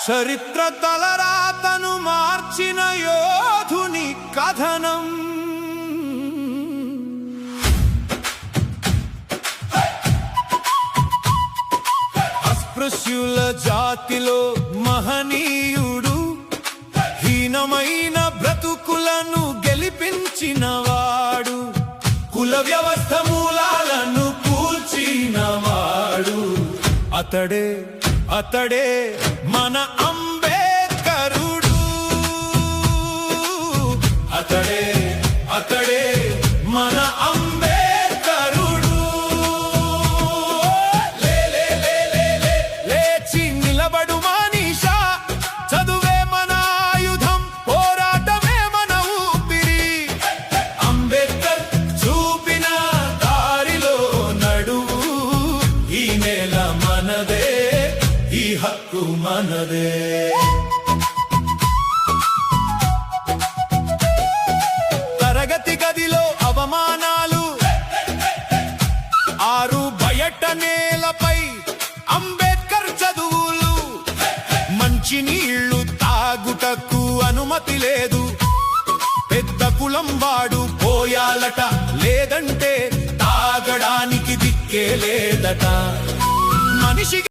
చరిత్ర తలరాతను మార్చిన యోధుని కథనం. అస్పృశ్యుల జాతిలో మహనీయుడు, హీనమైన బ్రతుకులను గెలిపించినవాడు, కుల వ్యవస్థ మూలాలను కూల్చినవాడు. అతడే అతడే మన అంబేద్కరుడు. అతడే అతడే మన అంబేద్కరుడు. లేచి నిలబడు మనీషా, చదువే మన ఆయుధం, పోరాటమే మన ఊపిరి. అంబేద్కర్ చూపిన దారిలో నడువు, ఈ నేల మనదే, ఈ హక్కు మనదే. తరగతి గదిలో అవమానాలు, ఆరు బయట నేలపై అంబేద్కర్ చదువులు. మంచి నీళ్లు తాగుటకు అనుమతి లేదు, పెద్ద కులం వాడు పోయాలట, లేదంటే తాగడానికి దిక్కే లేదట. మనిషి